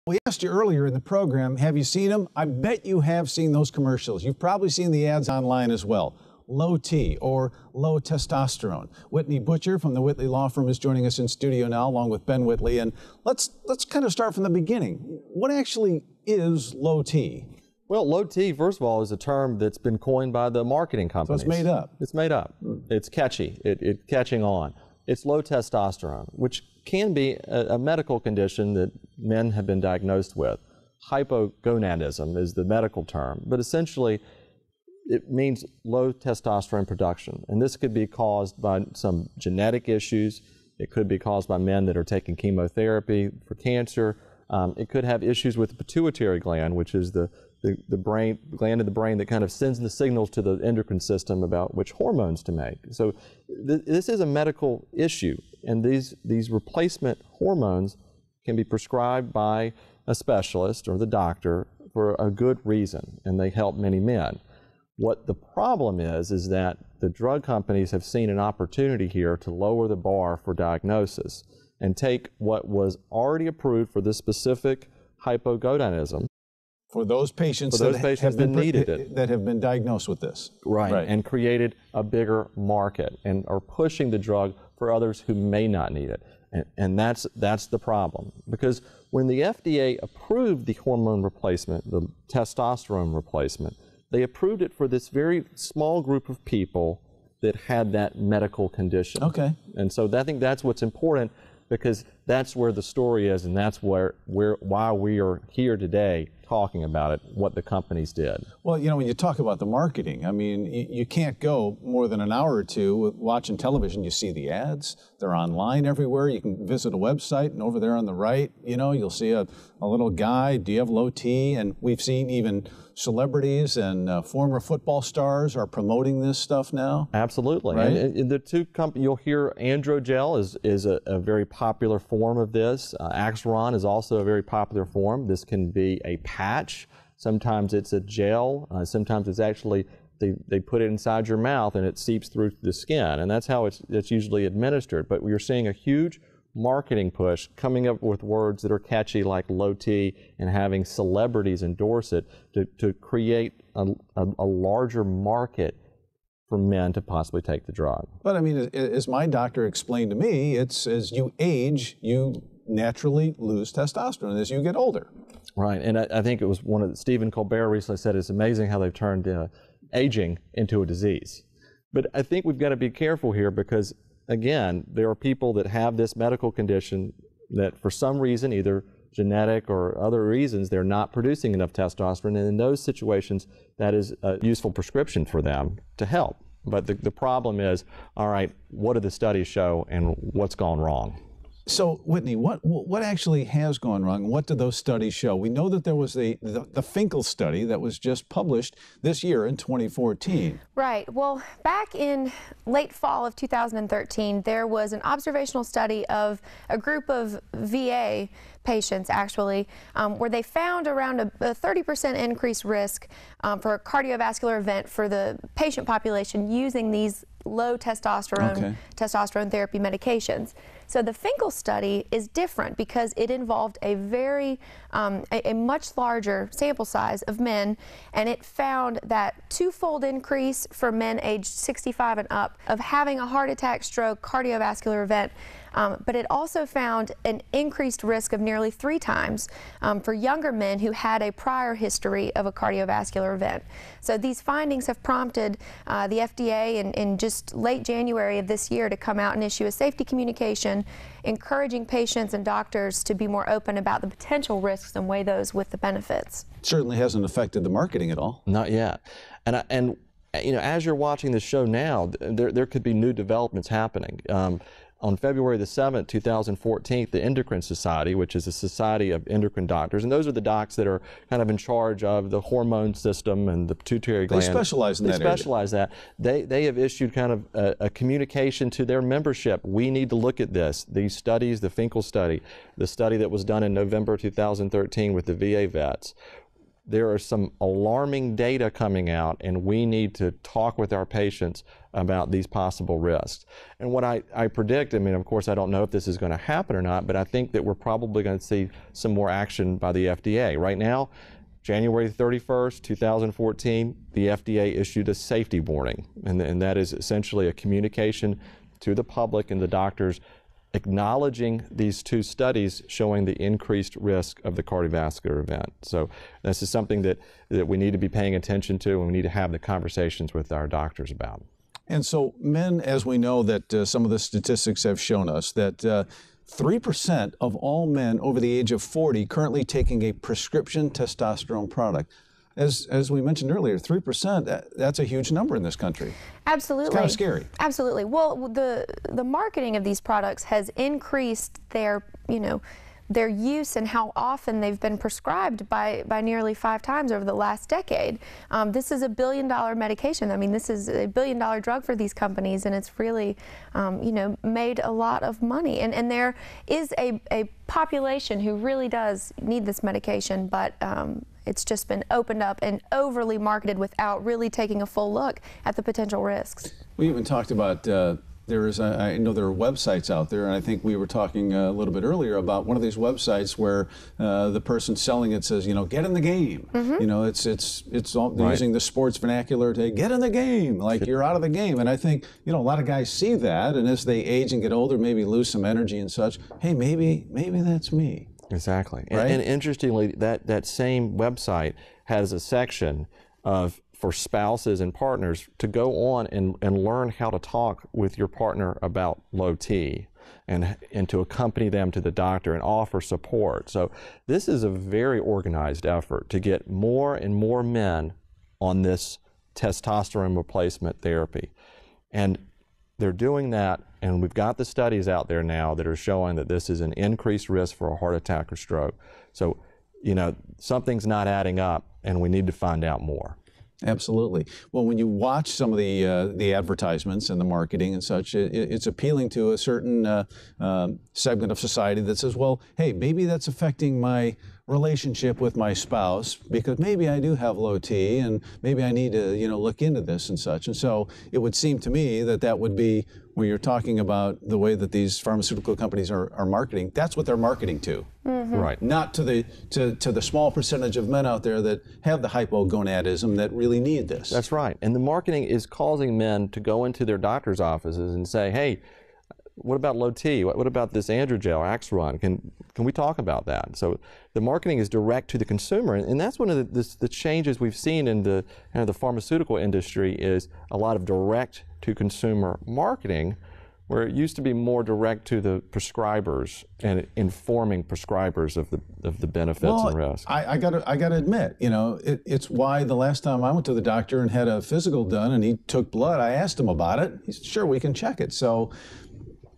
We asked you earlier in the program, have you seen them? I bet you have seen those commercials. You've probably seen the ads online as well. Low T or low testosterone. Whitney Butcher from the Whitley Law Firm is joining us in studio now, along with Ben Whitley. And let's kind of start from the beginning. What actually is low T? Well, low T, first of all, is a term that's been coined by the marketing companies. So it's made up. It's made up. It's catchy. It's catching on. It's low testosterone, which can be a medical condition that men have been diagnosed with. Hypogonadism is the medical term, but essentially it means low testosterone production. And this could be caused by some genetic issues. It could be caused by men that are taking chemotherapy for cancer. It could have issues with the pituitary gland, which is the gland of the brain that kind of sends the signals to the endocrine system about which hormones to make. So this is a medical issue, and these replacement hormones can be prescribed by a specialist or the doctor for a good reason, and they help many men. What the problem is that the drug companies have seen an opportunity here to lower the bar for diagnosis and take what was already approved for this specific hypogonadism. For those patients, that have been diagnosed with this. Right, and created a bigger market and are pushing the drug for others who may not need it. And that's the problem. Because when the FDA approved the hormone replacement, the testosterone replacement, they approved it for this very small group of people that had that medical condition. Okay. And so I think that's what's important, because that's where the story is, and that's why we are here today talking about it, what the companies did. Well, you know, when you talk about the marketing, I mean, you can't go more than an hour or two watching television. You see the ads. They're online everywhere. You can visit a website, and over there on the right, you know, you'll see a little guide. Do you have low T? And we've seen even celebrities and former football stars are promoting this stuff now. Absolutely. Right? And the two companies, you'll hear androgel is a very popular form of this. Axiron is also a very popular form. This can be a patch. Sometimes it's a gel. Sometimes it's actually, they put it inside your mouth and it seeps through the skin. And that's how it's usually administered. But we're seeing a huge marketing push, coming up with words that are catchy like low T and having celebrities endorse it to create a larger market for men to possibly take the drug. But I mean, as my doctor explained to me, it's as you age, you naturally lose testosterone as you get older. Right, and I think it was Stephen Colbert recently said it's amazing how they've turned aging into a disease. But I think we've got to be careful here because, again, there are people that have this medical condition that for some reason, either genetic or other reasons, they're not producing enough testosterone, and in those situations, that is a useful prescription for them to help. But the problem is, all right, what do the studies show and what's gone wrong? So, Whitney, what actually has gone wrong? What do those studies show? We know that there was the Finkel study that was just published this year in 2014. Right. Well, back in late fall of 2013, there was an observational study of a group of VA patients, actually, where they found around a 30% increased risk for a cardiovascular event for the patient population using these low testosterone therapy medications. So the Finkel study is different because it involved a much larger sample size of men, and it found that twofold increase for men aged 65 and up of having a heart attack, stroke, cardiovascular event. But it also found an increased risk of nearly 3 times for younger men who had a prior history of a cardiovascular event. So these findings have prompted the FDA in just late January of this year to come out and issue a safety communication encouraging patients and doctors to be more open about the potential risks and weigh those with the benefits. Certainly hasn't affected the marketing at all. Not yet. And you know, as you're watching the show now, there could be new developments happening. On February the 7th, 2014, the Endocrine Society, which is a society of endocrine doctors, and those are the docs that are kind of in charge of the hormone system and the pituitary gland. They specialize in that area. They specialize that. They have issued kind of a communication to their membership. We need to look at this. These studies, the Finkel study, the study that was done in November 2013 with the VA vets. there are some alarming data coming out, and we need to talk with our patients about these possible risks. And what I predict, I mean, of course, I don't know if this is going to happen or not, but I think that we're probably going to see some more action by the FDA. Right now, January 31st, 2014, the FDA issued a safety warning, and that is essentially a communication to the public and the doctors acknowledging these two studies showing the increased risk of the cardiovascular event. So this is something that we need to be paying attention to, and we need to have the conversations with our doctors about. And so men, as we know that some of the statistics have shown us, that 3% of all men over the age of 40 currently taking a prescription testosterone product. As we mentioned earlier, 3%, that's a huge number in this country. Absolutely. It's kind of scary. Absolutely. Well, the marketing of these products has increased their, their use and how often they've been prescribed by nearly 5 times over the last decade. This is a billion-dollar medication. I mean, this is a billion-dollar drug for these companies, and it's really, made a lot of money. And there is a population who really does need this medication, but it's just been opened up and overly marketed without really taking a full look at the potential risks. We even talked about I know there are websites out there, and I think we were talking a little bit earlier about one of these websites where the person selling it says, get in the game. Mm-hmm. It's all, they're using the sports vernacular to get in the game, like you're out of the game. And I think, a lot of guys see that, and as they age and get older, maybe lose some energy and such. Hey, maybe that's me. Exactly. Right? And interestingly, that same website has a section for spouses and partners to go on and learn how to talk with your partner about low T and to accompany them to the doctor and offer support. So this is a very organized effort to get more and more men on this testosterone replacement therapy. And they're doing that, and we've got the studies out there now that are showing that this is an increased risk for a heart attack or stroke. So, something's not adding up, and we need to find out more. Absolutely. Well, when you watch some of the advertisements and the marketing and such, it's appealing to a certain segment of society that says, well, hey, maybe that's affecting my relationship with my spouse because maybe I do have low T and maybe I need to, look into this and such. And so it would seem to me that would be when you're talking about the way that these pharmaceutical companies are marketing, that's what they're marketing to. Mm-hmm. Right. Not to the small percentage of men out there that have the hypogonadism that really need this. That's right. And the marketing is causing men to go into their doctor's offices and say, hey, what about low T? What about this androgel, Axeron? Can we talk about that? So the marketing is direct to the consumer, and that's one of the changes we've seen in the pharmaceutical industry is a lot of direct to consumer marketing, where it used to be more direct to the prescribers and informing prescribers of the benefits and risks. I gotta admit, it's why the last time I went to the doctor and had a physical done and he took blood, I asked him about it. He said, sure, we can check it. So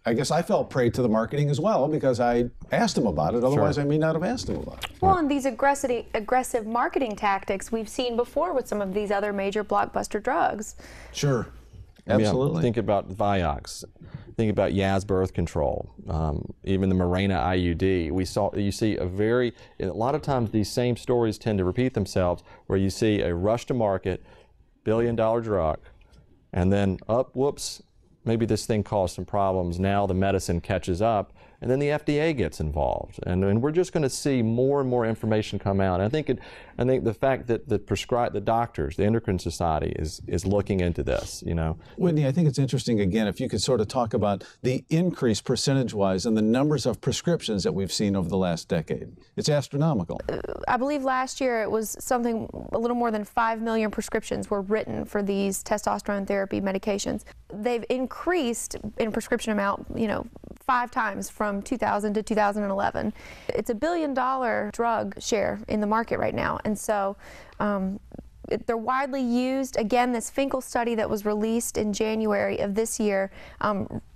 I guess I fell prey to the marketing as well because I asked him about it. Otherwise, I may not have asked him about it. Well, and these aggressive marketing tactics we've seen before with some of these other major blockbuster drugs. Sure. Absolutely. Think about Vioxx. Think about Yaz birth control. Even the Mirena IUD. You see a lot of times these same stories tend to repeat themselves where you see a rush to market, billion-dollar drug, and then, whoops, maybe this thing caused some problems. Now the medicine catches up, and then the FDA gets involved, and we're just going to see more and more information come out. And I think the fact that the doctors, the Endocrine Society, is looking into this. Whitney, I think it's interesting again if you could sort of talk about the increase percentage-wise in the numbers of prescriptions that we've seen over the last decade. It's astronomical. I believe last year it was something a little more than 5 million prescriptions were written for these testosterone therapy medications. They've increased in prescription amount, 5 times from 2000 to 2011. It's a $1 billion drug share in the market right now, and so they're widely used. Again, this Finkel study that was released in January of this year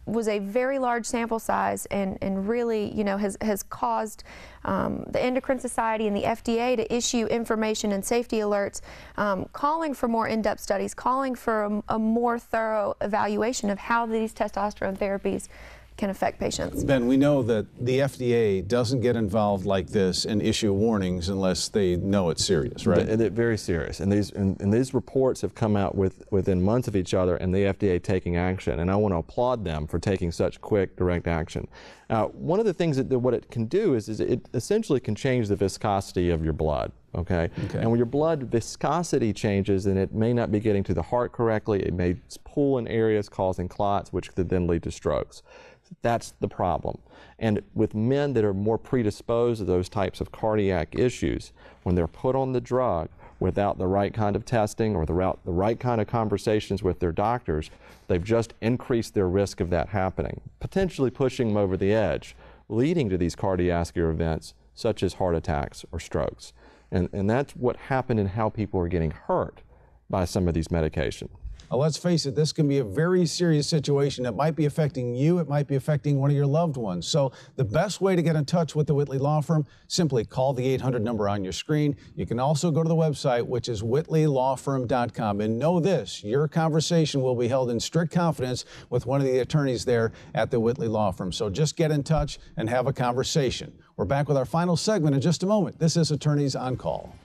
was a very large sample size and really, has caused the Endocrine Society and the FDA to issue information and safety alerts calling for more in-depth studies, calling for a more thorough evaluation of how these testosterone therapies can affect patients. Ben, we know that the FDA doesn't get involved like this and issue warnings unless they know it's serious, right? They're very serious, and these reports have come out within months of each other, and the FDA taking action. And I want to applaud them for taking such quick, direct action. One of the things that what it can do is it essentially can change the viscosity of your blood. Okay? And when your blood viscosity changes, then it may not be getting to the heart correctly. It may pool in areas causing clots, which could then lead to strokes. That's the problem. And with men that are more predisposed to those types of cardiac issues, when they're put on the drug without the right kind of testing or the right kind of conversations with their doctors, they've just increased their risk of that happening, potentially pushing them over the edge, leading to these cardiovascular events such as heart attacks or strokes. And that's what happened in how people are getting hurt by some of these medications. Well, let's face it, this can be a very serious situation. It might be affecting you. It might be affecting one of your loved ones. So the best way to get in touch with the Whitley Law Firm, simply call the 800 number on your screen. You can also go to the website, which is whitleylawfirm.com. And know this, your conversation will be held in strict confidence with one of the attorneys there at the Whitley Law Firm. So just get in touch and have a conversation. We're back with our final segment in just a moment. This is Attorneys on Call.